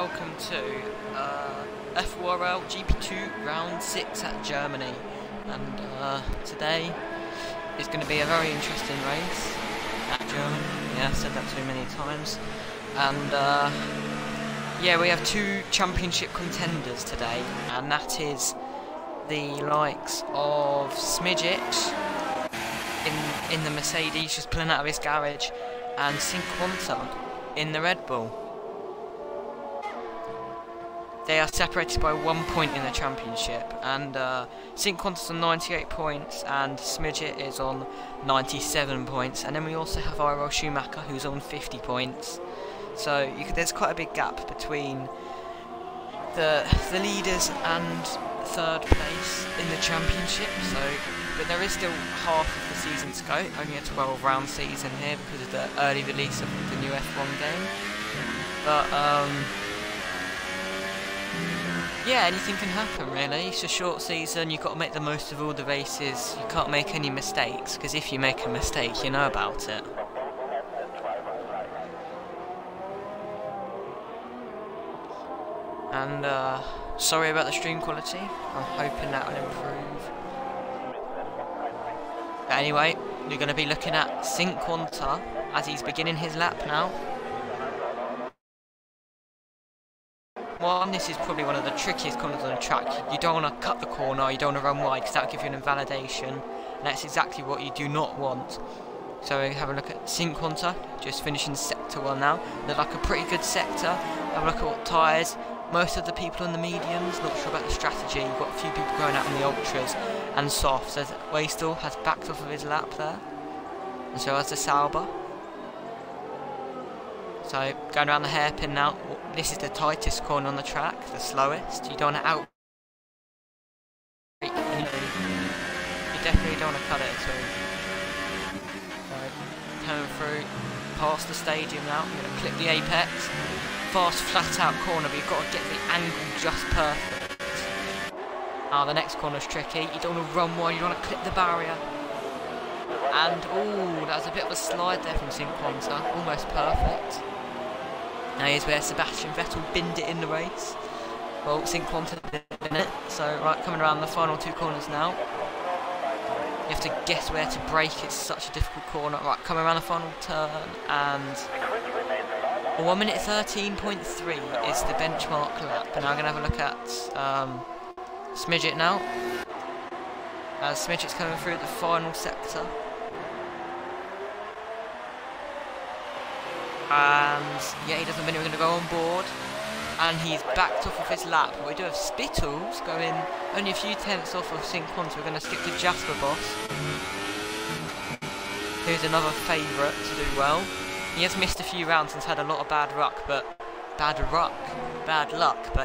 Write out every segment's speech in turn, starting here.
welcome to FORL GP2 round 6 at Germany. And today is going to be a very interesting race at Germany. Yeah, I've said that too many times. And yeah, we have two championship contenders today, and that is the likes of Smidget in the Mercedes, just pulling out of his garage, and Cinquanta in the Red Bull. They are separated by 1 point in the championship, and Cinquanta's on 98 points and Smidget is on 97 points, and then we also have FORL Schumacher, who's on 50 points. So there's quite a big gap between the leaders and third place in the championship. But there is still half of the season to go. Only a 12-round season here because of the early release of the new F1 game. But yeah, anything can happen really. It's a short season. You've got to make the most of all the races. You can't make any mistakes, because if you make a mistake, you know about it. And sorry about the stream quality. I'm hoping that will improve. But anyway, we're going to be looking at Cinquanta as he's beginning his lap now. This is probably one of the trickiest corners on the track. You don't want to cut the corner, you don't want to run wide, because that will give you an invalidation. And that's exactly what you do not want. So we have a look at Cinquanta, just finishing sector 1 now. They're like a pretty good sector. Have a look at what tyres. Most of the people on the mediums, not sure about the strategy. You've got a few people going out on the ultras and softs. So Wastel has backed off of his lap there. And so has the Sauber. So going around the hairpin now. This is the tightest corner on the track, the slowest. You don't want to out. You definitely don't want to cut it at all. So coming through past the stadium now. I'm going to clip the apex. Fast, flat out corner, but you've got to get the angle just perfect. The next corner's tricky. You don't want to run wide, you don't want to clip the barrier. And oh, that was a bit of a slide there from Cinquanta, almost perfect. Now here's where Sebastian Vettel binned it in the race. Well, Cinquanta didn't it. So right, coming around the final two corners now. You have to guess where to brake, it's such a difficult corner. Right, coming around the final turn, and 1 minute 13.3 is the benchmark lap. And now I'm going to have a look at Smidget now. As Smidget's coming through the final sector. And yeah, he doesn't think we're going to go on board. And he's backed off of his lap. But we do have Spittles going only a few tenths off of Cinquanta. We're going to skip to Jasper Boss, who's another favourite to do well. He has missed a few rounds and has had a lot of bad luck, but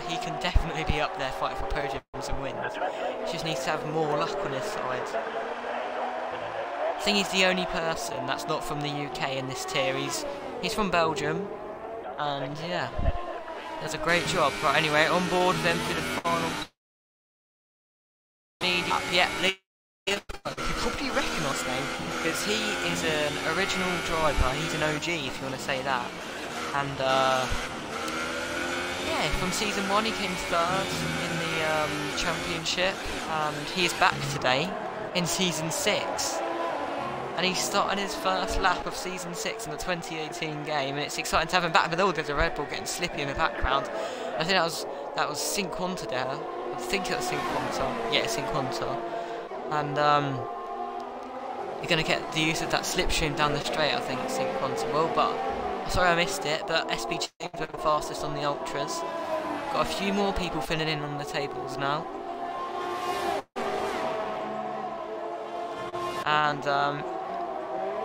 he can definitely be up there fighting for podiums and wins. He just needs to have more luck on his side. I think he's the only person that's not from the UK in this tier. He's from Belgium, and yeah, does a great job. Right, anyway, on board then for the final. Yeah, Liam, you probably recognise his name, because he is an original driver. He's an OG, if you want to say that. And yeah, from season 1 he came third in the championship, and he is back today in season 6. And he's starting his first lap of season 6 in the 2018 game, and it's exciting to have him back. But oh, there's a Red Bull getting slippy in the background. I think that was Cinquanta there. I think it was Cinquanta. Yeah, Cinquanta. And you're going to get the use of that slipstream down the straight, I think, Cinquanta will. But sorry I missed it, but SB James were the fastest on the ultras. Got a few more people filling in on the tables now. And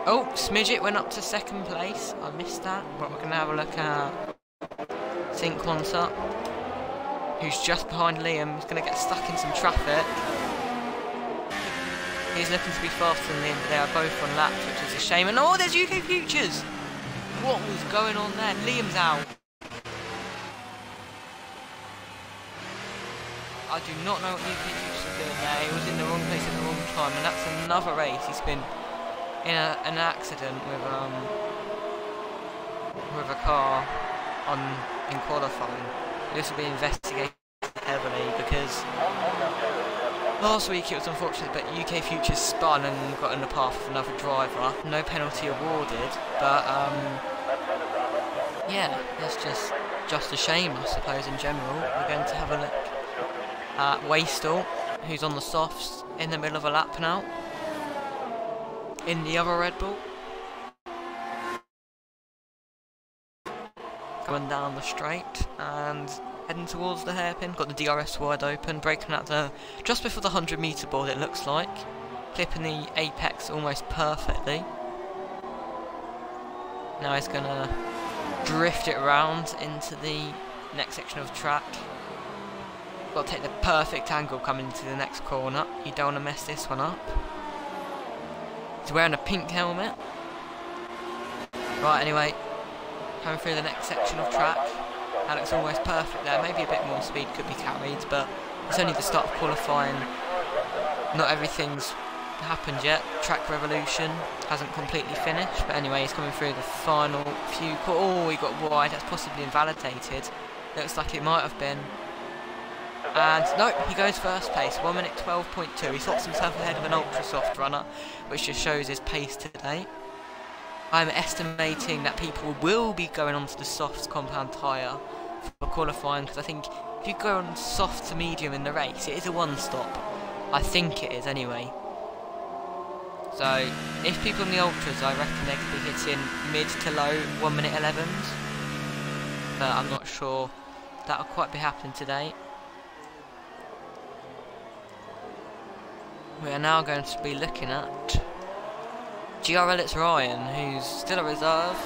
oh, Smidget went up to second place. I missed that. But we're going to have a look at Cinquanta, who's just behind Liam. He's going to get stuck in some traffic. He's looking to be faster than Liam, but they are both on laps, which is a shame. And oh, there's UK Futures! What was going on there? Liam's out. I do not know what UK Futures is doing there. He was in the wrong place at the wrong time, and that's another race. He's been in an accident with a car on in qualifying. This will be investigated heavily because last week it was unfortunate, but UK Futures spun and got in the path of another driver. No penalty awarded, but yeah, it's just a shame, I suppose, in general. We're going to have a look at Wastel, who's on the softs in the middle of a lap now, in the other Red Bull. Going down the straight and heading towards the hairpin. Got the DRS wide open, braking at the just before the 100-meter board, it looks like. Clipping the apex almost perfectly. Now he's gonna drift it around into the next section of track. Got to take the perfect angle coming into the next corner. You don't want to mess this one up. He's wearing a pink helmet. Right, anyway, coming through the next section of track. That looks almost perfect there. Maybe a bit more speed could be carried, but it's only the start of qualifying. Not everything's happened yet. Track revolution hasn't completely finished, but anyway, he's coming through the final few. Oh, he got wide. That's possibly invalidated. Looks like it might have been. And no, he goes first place. 1 minute 12.2. He slots himself ahead of an ultra soft runner, which just shows his pace today. I'm estimating that people will be going onto the soft compound tyre for qualifying, because I think if you go on soft to medium in the race, it is a one-stop. I think it is anyway. So, if people in the ultras, I reckon they could be hitting mid to low 1 minute 11s. But I'm not sure that'll quite be happening today. We are now going to be looking at GRL. It's Ryan, who's still a reserve.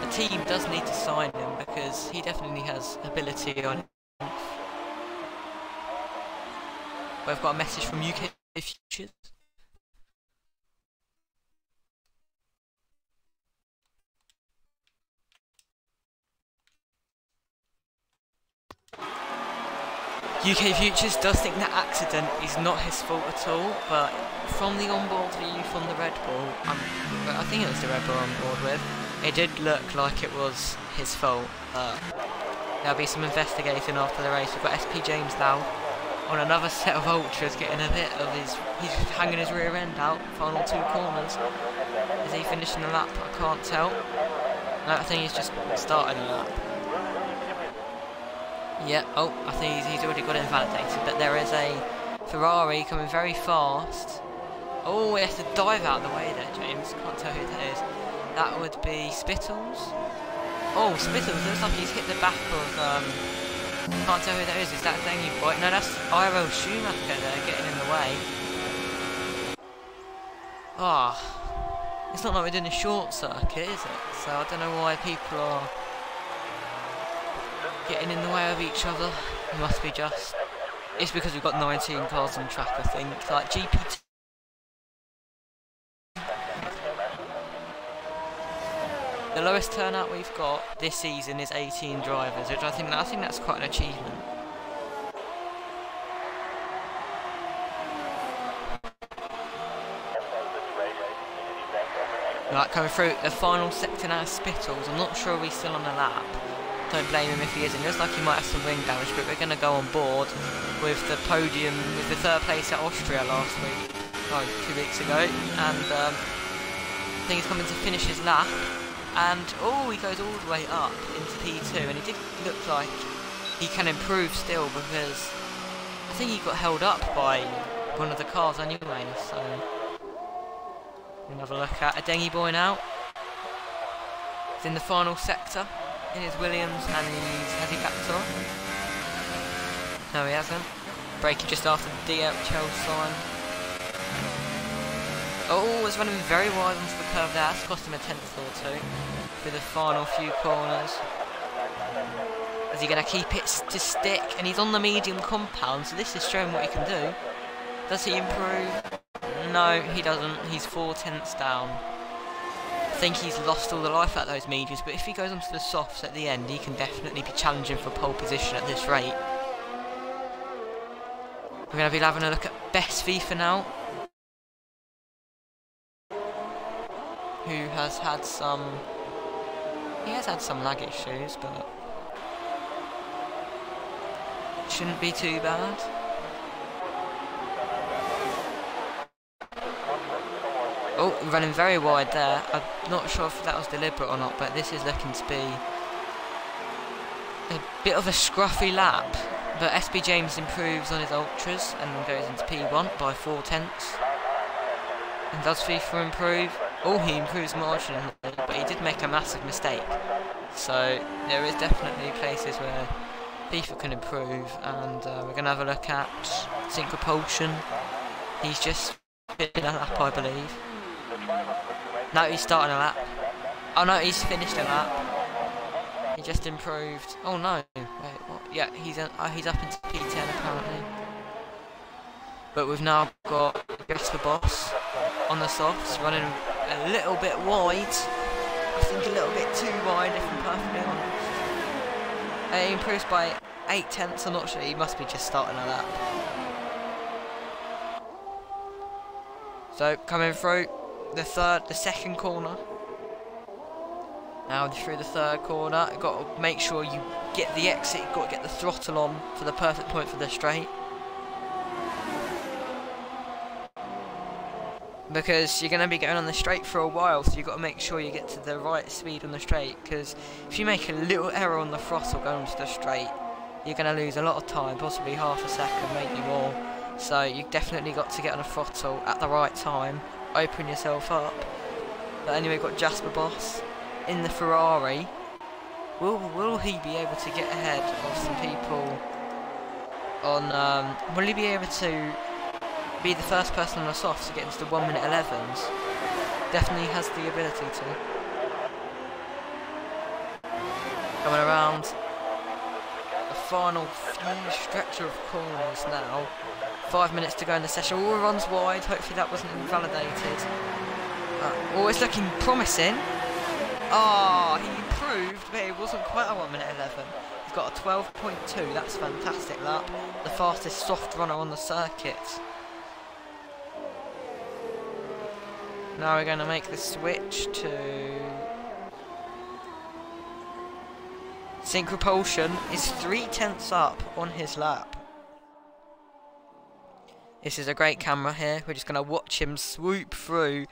The team does need to sign him because he definitely has ability on him. We've got a message from UK Futures. UK Futures does think that accident is not his fault at all, but from the onboard view from the Red Bull, I think it was the Red Bull on board with, it did look like it was his fault. There'll be some investigating after the race. We've got SP James now on another set of ultras, getting a bit of he's hanging his rear end out, final 2 corners. Is he finishing the lap? I can't tell. No, I think he's just starting the lap. Yeah, oh, I think he's already got it invalidated, but there is a Ferrari coming very fast. Oh, he has to dive out of the way there, James. Can't tell who that is. That would be Spittles. Oh, Spittles, looks like he's hit the back of, can't tell who that is that Dangy Boy? No, that's IRL Schumacher there, getting in the way. Ah, it's not like we're doing a short circuit, is it? So I don't know why people are getting in the way of each other. It must be just... It's because we've got 19 cars on track, I think. Like GP2. The lowest turnout we've got this season is 18 drivers, which I think that's quite an achievement. Right, coming through the final sector now, Spittles. I'm not sure if he's still on the lap. Don't blame him if he isn't. It looks like he might have some wing damage, but we're going to go on board with the podium, with the 3rd place at Austria last week, 2 weeks ago, and I think he's coming to finish his lap, and oh, he goes all the way up into P2, and it did look like he can improve still, because I think he got held up by one of the cars anyway, so we'll have a look at a Dengy Boy now. He's in the final sector. In his Williams, and has he backed on? No, he hasn't. Braking just after the DHL sign. Oh, it's running very wide onto the curve there. That's cost him a 10th or 2 for the final few corners. Is he going to keep it to stick? And he's on the medium compound, so this is showing what he can do. Does he improve? No, he doesn't. He's 4 tenths down. I think he's lost all the life out of those mediums, but if he goes onto the softs at the end, he can definitely be challenging for pole position at this rate. We're going to be having a look at Best FIFA now, who has had some... He has had some lag issues, but shouldn't be too bad. Oh, running very wide there. I'm not sure if that was deliberate or not, but this is looking to be a bit of a scruffy lap. But SB James improves on his ultras and goes into P1 by 4/10. And does FIFA improve? Oh, he improves marginally, but he did make a massive mistake. So there is definitely places where FIFA can improve, and we're going to have a look at sync propulsion. He's just finished a lap, I believe. No, he's starting a lap. Oh no, he's finished a lap. He just improved. Oh no, wait, what? Yeah, he's up into P10 apparently. But we've now got Jasper Boss on the softs, running a little bit wide. I think a little bit too wide, if I'm perfectly honest. He improves by 8/10. I'm not sure. He must be just starting a lap. So coming through the second corner. Now through the third corner, you've got to make sure you get the exit. You've got to get the throttle on for the perfect point for the straight. Because you're going to be going on the straight for a while, so you've got to make sure you get to the right speed on the straight, because if you make a little error on the throttle going to the straight, you're going to lose a lot of time, possibly half a second, maybe more. So you've definitely got to get on the throttle at the right time, open yourself up. But anyway, we've got Jasper Boss in the Ferrari. Will he be able to get ahead of some people on, will he be able to be the first person on the softs to get into the 1 minute 11s? Definitely has the ability to. Coming around the final few stretch of corners now. 5 minutes to go in the session. All runs wide. Hopefully that wasn't invalidated. Oh, it's looking promising. Oh, he improved, but it wasn't quite a 1 minute 11. He's got a 12.2. That's a fantastic lap. The fastest soft runner on the circuit. Now we're going to make the switch to sync propulsion. Is 3/10 up on his lap. This is a great camera here. We're just going to watch him swoop through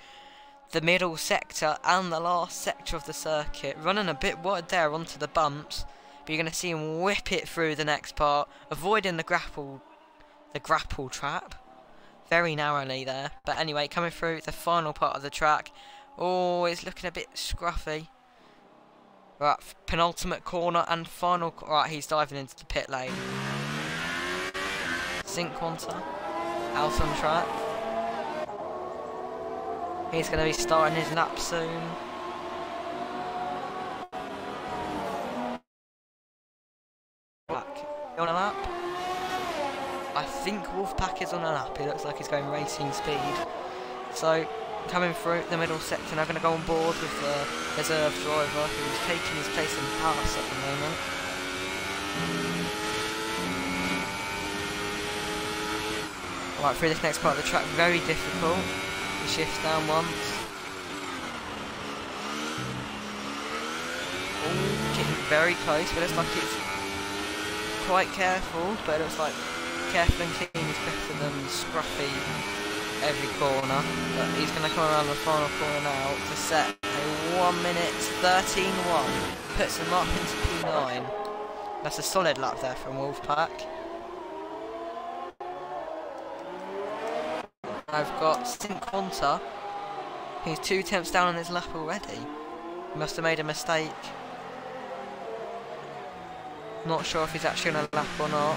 the middle sector and the last sector of the circuit, running a bit wide there onto the bumps, but you're going to see him whip it through the next part, avoiding the grapple trap very narrowly there. But anyway, coming through the final part of the track. Oh, it's looking a bit scruffy. Right, penultimate corner and final. Right, he's diving into the pit lane. Sync Quanta out on track. He's going to be starting his lap soon. On a lap. I think Wolfpack is on a lap. He looks like he's going racing speed. So coming through the middle sector, I'm going to go on board with the reserve driver who's taking his place in pass at the moment. Right, through this next part of the track, very difficult. He shifts down once. Oh, getting very close, but it looks like it's quite careful, but it looks like careful and clean is better than scruffy every corner. But he's going to come around the final corner now to set a 1 minute 13.1. Puts him up into P9. That's a solid lap there from Wolfpack. I've got Stint Quanta, who's 2/10 down on his lap already. He must have made a mistake. Not sure if he's actually on a lap or not.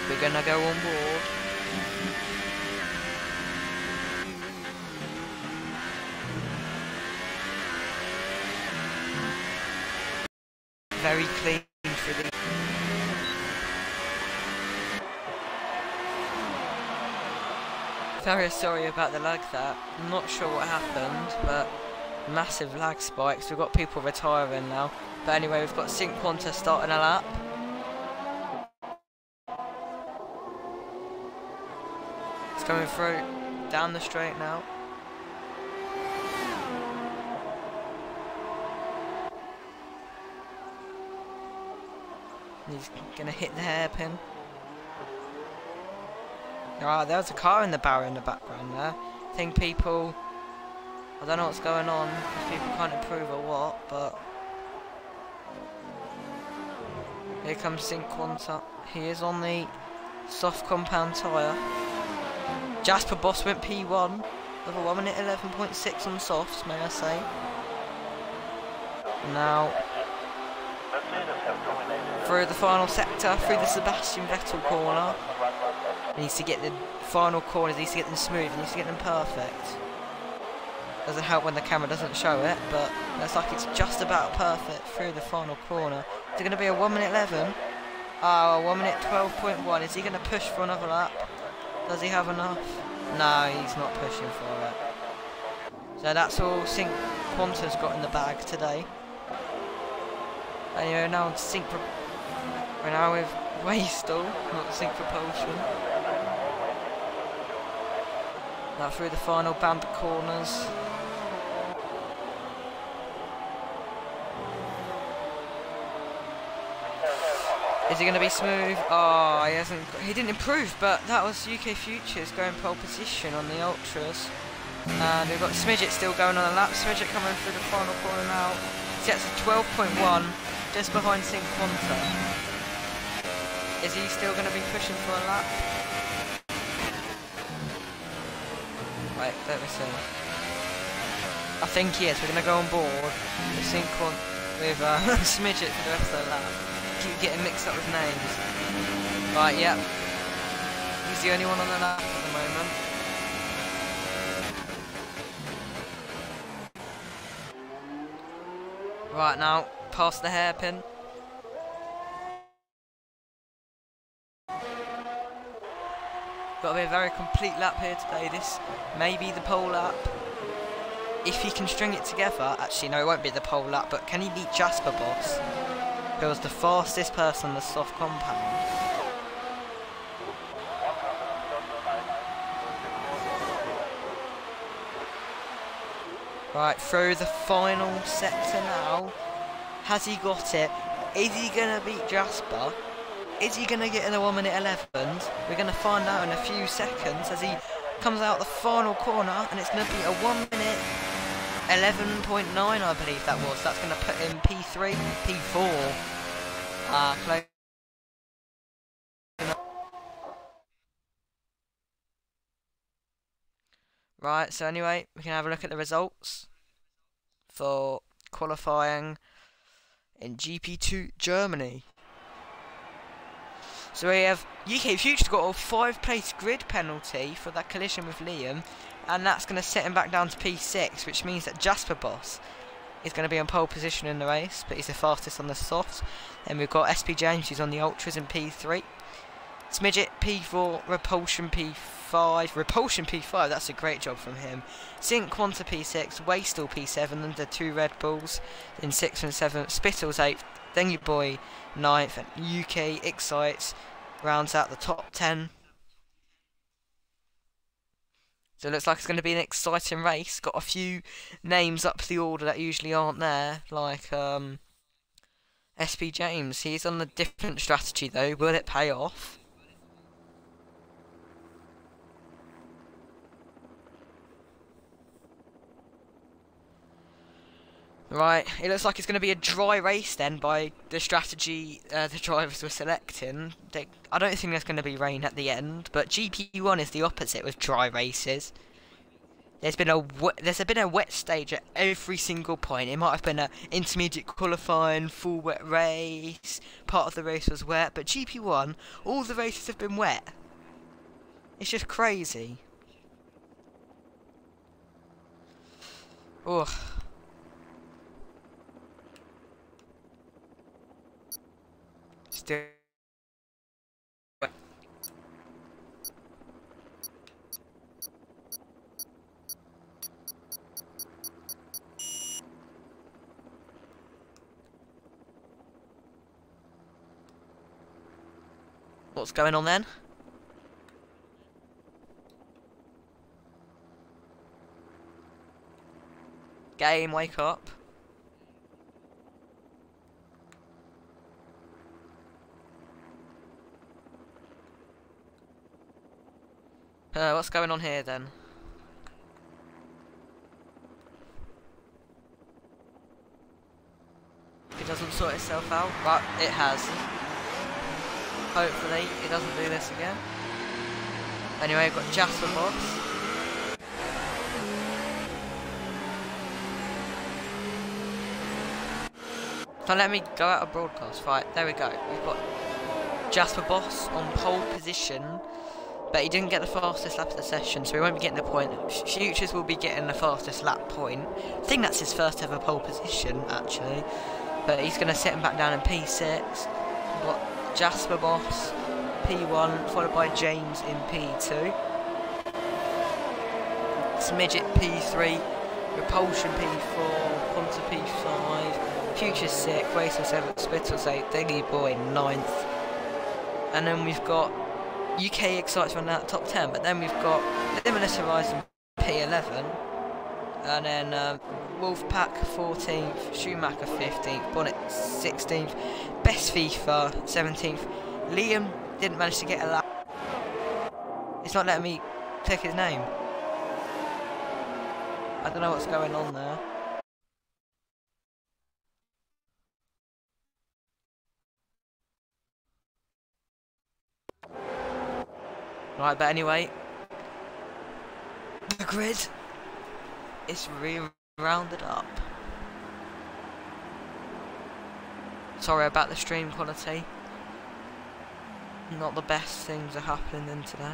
We're gonna go on board. Very clean for the. Very sorry about the lag there. I'm not sure what happened, but massive lag spikes. We've got people retiring now. But anyway, we've got Sync Quanta starting a lap. It's coming through down the straight now. He's gonna hit the hairpin. Alright, there's a car in the barrier in the background there. I think people... I don't know what's going on, if people can't improve or what, but... Here comes Cinquanta. He is on the soft compound tyre. Jasper Boss went P1 with a 1 minute 11.6 on softs, may I say. Now, through the final sector, through the Sebastian Vettel corner. He needs to get the final corners, he needs to get them smooth, he needs to get them perfect. Doesn't help when the camera doesn't show it, but looks like it's just about perfect through the final corner. Is it going to be a 1 minute 11? Oh, 1 minute 12.1. Is he going to push for another lap? Does he have enough? No, he's not pushing for it. So that's all Cinquanta's got in the bag today. And you're now we're now with Waystall, not Sync Propulsion. Now through the final band of corners. Is he going to be smooth? Oh, he didn't improve, but that was UK Futures going pole position on the Ultras. And we've got Smidget still going on a lap. Smidget coming through the final corner now. He gets a 12.1, just behind Cinquanta. Is he still going to be pushing for a lap? Wait, let me see. I think he is. We're going to go on board with Smidget for the rest of the lap. Keep getting mixed up with names. Right, yep. He's the only one on the lap at the moment. Right, now, past the hairpin. Got to be a very complete lap here today. This may be the pole lap. If he can string it together, actually no, it won't be the pole lap, but can he beat Jasper Boss, who was the fastest person on the soft compound? Right, through the final sector now. Has he got it? Is he going to beat Jasper? Is he going to get in the 1 minute 11s? We're going to find out in a few seconds as he comes out the final corner, and it's going to be a 1 minute 11.9, I believe that was. That's going to put him P3, P4. Close. Right, so anyway, we can have a look at the results for qualifying in GP2 Germany. So we have UK Futures got a 5-place grid penalty for that collision with Liam, and that's going to set him back down to P6, which means that Jasper Boss is going to be on pole position in the race, but he's the fastest on the softs. Then we've got SP James, who's on the Ultras in P3. Smidget P4, Repulsion P5, that's a great job from him. Cinquanta P6, Waystall P7, and the 2 Red Bulls in 6th and 7th. Spittle's 8th, then your boy 9th, and UK Excites rounds out the top 10. So it looks like it's going to be an exciting race. Got a few names up the order that usually aren't there, like SP James. He's on a different strategy though. Will it pay off? Right, it looks like it's going to be a dry race then by the strategy the drivers were selecting. I don't think there's going to be rain at the end, but GP1 is the opposite with dry races. There's been a wet stage at every single point. It might have been an intermediate qualifying, full wet race, part of the race was wet, but GP1, all the races have been wet. It's just crazy. Ugh. Still wet. What's going on then? Game, wake up. What's going on here then? It doesn't sort itself out, but it has. Hopefully it doesn't do this again. Anyway, we've got Jasper Boss. Don't let me go out of broadcast. Right, there we go. We've got Jasper Boss on pole position, but he didn't get the fastest lap of the session, so he won't be getting the point. Futures will be getting the fastest lap point. I think that's his first ever pole position, actually. But he's going to set him back down in P6. We've got Jasper Boss, P1, followed by James in P2. Smidget P3, Repulsion P4, Ponta P5, Future 6, Racer 7, Spittles 8, Thingy Boy 9th. And then we've got UK Excites running out top 10, but then we've got Limitless Horizon P11, and then Wolfpack 14th, Schumacher 15th, Bonnet 16th, Best FIFA 17th. Liam didn't manage to get a lap. It's not letting me click his name. I don't know what's going on there. Right, but anyway, the grid is re-rounded up. Sorry about the stream quality. Not the best things are happening in today.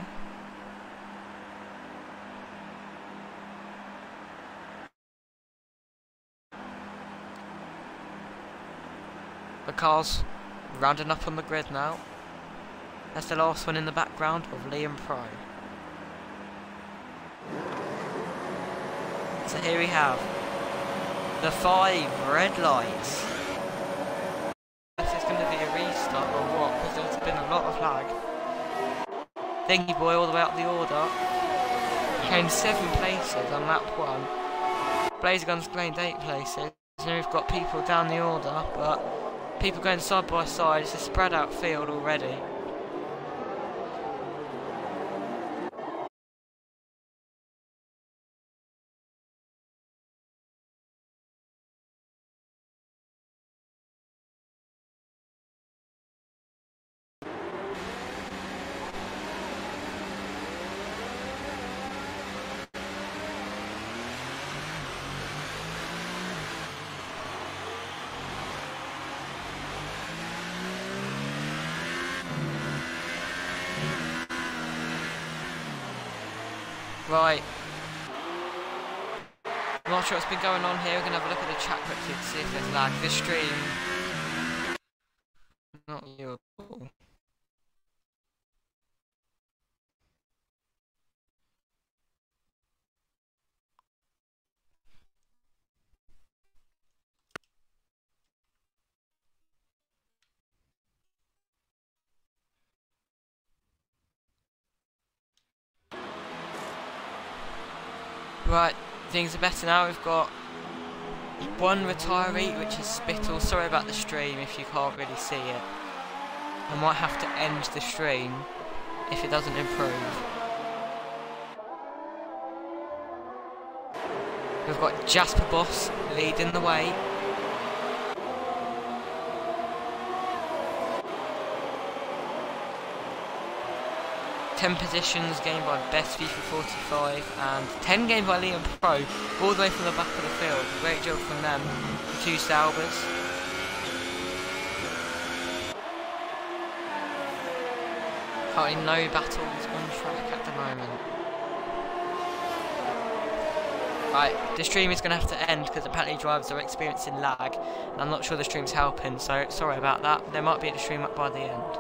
The car's rounding up on the grid now. That's the last one in the background of Liam Pro. So here we have the 5 red lights. This is going to be a restart or what? Because there's been a lot of lag. Thingy Boy all the way up the order. Gained 7 places on lap 1. Blazer Guns gained 8 places. Now we've got people down the order, but people going side by side. It's a spread out field already. Right. I'm not sure what's been going on here. We're going to have a look at the chat quickly to see if there's lag. This stream... Not you at all. Right, things are better now. We've got one retiree, which is Spittle. Sorry about the stream if you can't really see it. I might have to end the stream if it doesn't improve. We've got Jasper Boss leading the way. Ten positions gained by Best FIFA 45 and 10 gained by Liam Pro, all the way from the back of the field. Great job from them, the 2 Saubers. Currently no battles on track at the moment. Right, the stream is going to have to end because apparently drivers are experiencing lag, and I'm not sure the stream's helping, so sorry about that. There might be a stream up by the end.